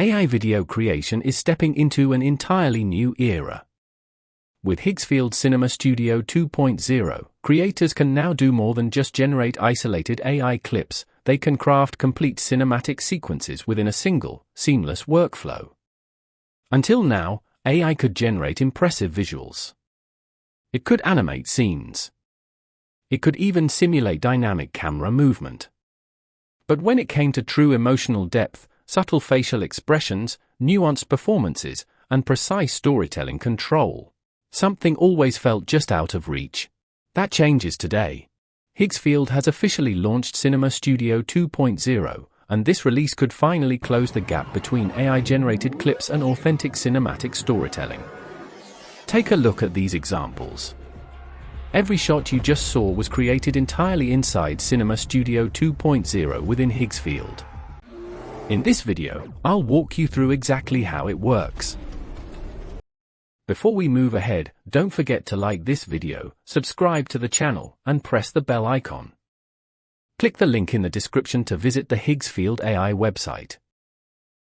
AI video creation is stepping into an entirely new era. With Higgsfield Cinema Studio 2.0, creators can now do more than just generate isolated AI clips. They can craft complete cinematic sequences within a single, seamless workflow. Until now, AI could generate impressive visuals. It could animate scenes. It could even simulate dynamic camera movement. But when it came to true emotional depth, subtle facial expressions, nuanced performances, and precise storytelling control, something always felt just out of reach. That changes today. Higgsfield has officially launched Cinema Studio 2.0, and this release could finally close the gap between AI-generated clips and authentic cinematic storytelling. Take a look at these examples. Every shot you just saw was created entirely inside Cinema Studio 2.0 within Higgsfield. In this video, I'll walk you through exactly how it works. Before we move ahead, don't forget to like this video, subscribe to the channel, and press the bell icon. Click the link in the description to visit the Higgsfield AI website.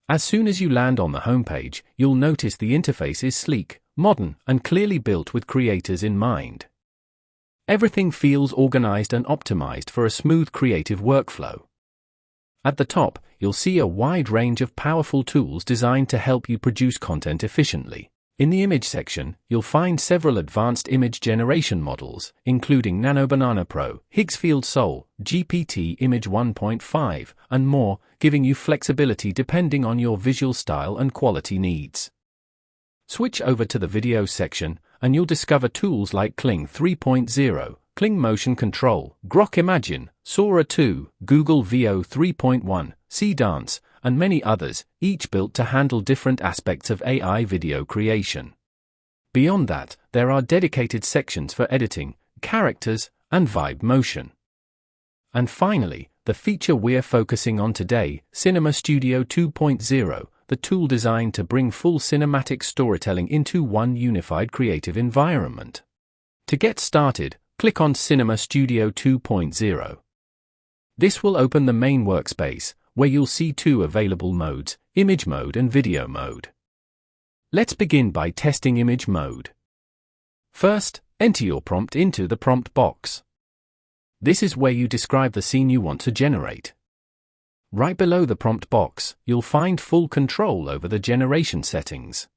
As soon as you land on the homepage, you'll notice the interface is sleek, modern, and clearly built with creators in mind. Everything feels organized and optimized for a smooth creative workflow. At the top, you'll see a wide range of powerful tools designed to help you produce content efficiently. In the image section, you'll find several advanced image generation models, including NanoBanana Pro, Higgsfield Sol, GPT Image 1.5, and more, giving you flexibility depending on your visual style and quality needs. Switch over to the video section, and you'll discover tools like Kling 3.0, Kling Motion Control, Grok Imagine, Sora 2, Google VO 3.1, C-Dance, and many others, each built to handle different aspects of AI video creation. Beyond that, there are dedicated sections for editing, characters, and vibe motion. And finally, the feature we're focusing on today, Cinema Studio 2.0, the tool designed to bring full cinematic storytelling into one unified creative environment. To get started, click on Cinema Studio 2.0. This will open the main workspace, where you'll see two available modes, image mode and video mode. Let's begin by testing image mode. First, enter your prompt into the prompt box. This is where you describe the scene you want to generate. Right below the prompt box, you'll find full control over the generation settings.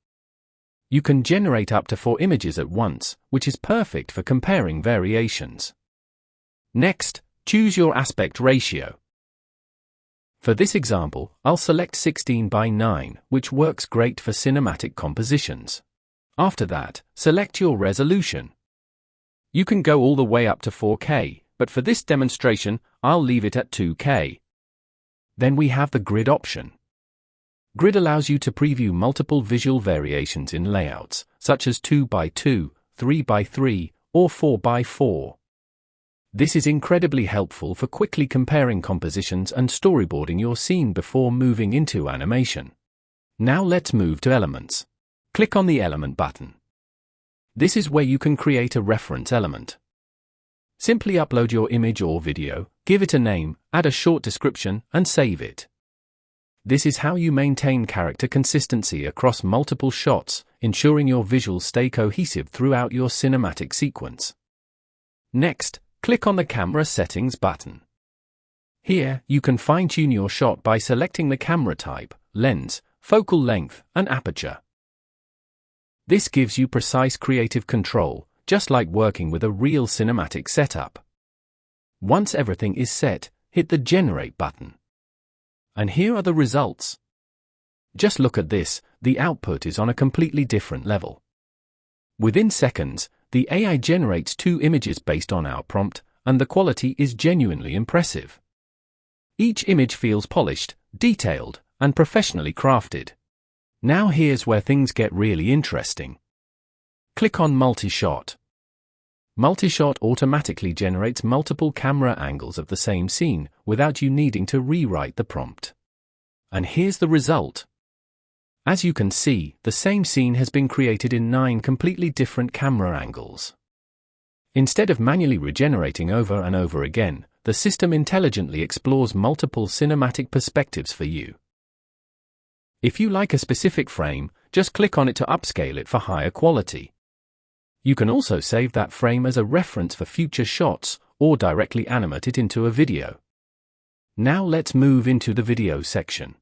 You can generate up to 4 images at once, which is perfect for comparing variations. Next, choose your aspect ratio. For this example, I'll select 16:9, which works great for cinematic compositions. After that, select your resolution. You can go all the way up to 4K, but for this demonstration, I'll leave it at 2K. Then we have the grid option. Grid allows you to preview multiple visual variations in layouts, such as 2x2, 3x3, or 4x4. This is incredibly helpful for quickly comparing compositions and storyboarding your scene before moving into animation. Now let's move to elements. Click on the element button. This is where you can create a reference element. Simply upload your image or video, give it a name, add a short description, and save it. This is how you maintain character consistency across multiple shots, ensuring your visuals stay cohesive throughout your cinematic sequence. Next, click on the camera settings button. Here, you can fine-tune your shot by selecting the camera type, lens, focal length, and aperture. This gives you precise creative control, just like working with a real cinematic setup. Once everything is set, hit the Generate button. And here are the results. Just look at this, the output is on a completely different level. Within seconds, the AI generates 2 images based on our prompt, and the quality is genuinely impressive. Each image feels polished, detailed, and professionally crafted. Now here's where things get really interesting. Click on Multi-Shot. Multi-Shot automatically generates multiple camera angles of the same scene, without you needing to rewrite the prompt. And here's the result. As you can see, the same scene has been created in 9 completely different camera angles. Instead of manually regenerating over and over again, the system intelligently explores multiple cinematic perspectives for you. If you like a specific frame, just click on it to upscale it for higher quality. You can also save that frame as a reference for future shots or directly animate it into a video. Now let's move into the video section.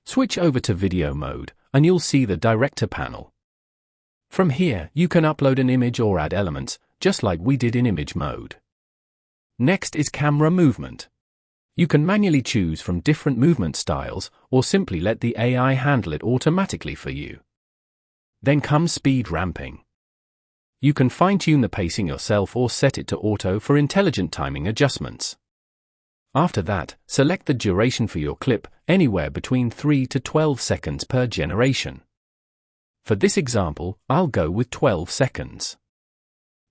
Switch over to video mode and you'll see the director panel. From here, you can upload an image or add elements, just like we did in image mode. Next is camera movement. You can manually choose from different movement styles or simply let the AI handle it automatically for you. Then comes speed ramping. You can fine-tune the pacing yourself or set it to auto for intelligent timing adjustments. After that, select the duration for your clip, anywhere between 3 to 12 seconds per generation. For this example, I'll go with 12 seconds.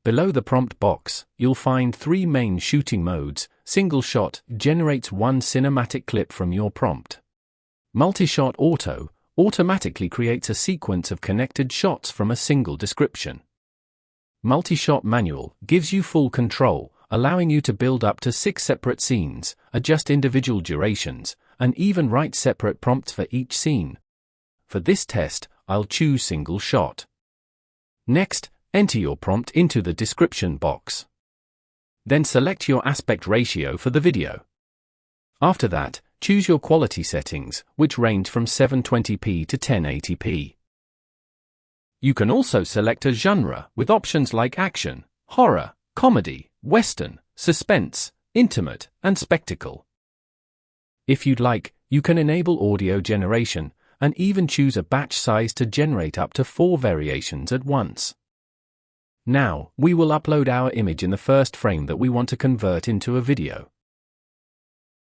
Below the prompt box, you'll find 3 main shooting modes. Single shot generates one cinematic clip from your prompt. Multi-shot auto automatically creates a sequence of connected shots from a single description. Multi-shot manual gives you full control, allowing you to build up to 6 separate scenes, adjust individual durations, and even write separate prompts for each scene. For this test, I'll choose single shot. Next, enter your prompt into the description box. Then select your aspect ratio for the video. After that, choose your quality settings, which range from 720p to 1080p. You can also select a genre with options like action, horror, comedy, western, suspense, intimate, and spectacle. If you'd like, you can enable audio generation and even choose a batch size to generate up to 4 variations at once. Now, we will upload our image in the first frame that we want to convert into a video.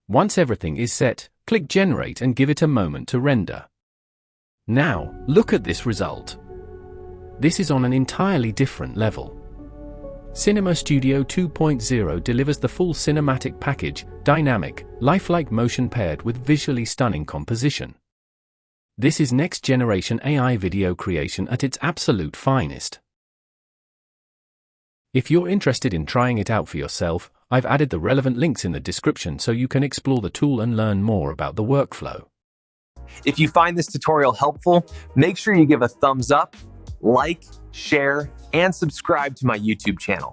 Once everything is set, click Generate and give it a moment to render. Now, look at this result. This is on an entirely different level. Cinema Studio 2.0 delivers the full cinematic package, dynamic, lifelike motion paired with visually stunning composition. This is next-generation AI video creation at its absolute finest. If you're interested in trying it out for yourself, I've added the relevant links in the description so you can explore the tool and learn more about the workflow. If you find this tutorial helpful, make sure you give a thumbs up, like, share, and subscribe to my YouTube channel.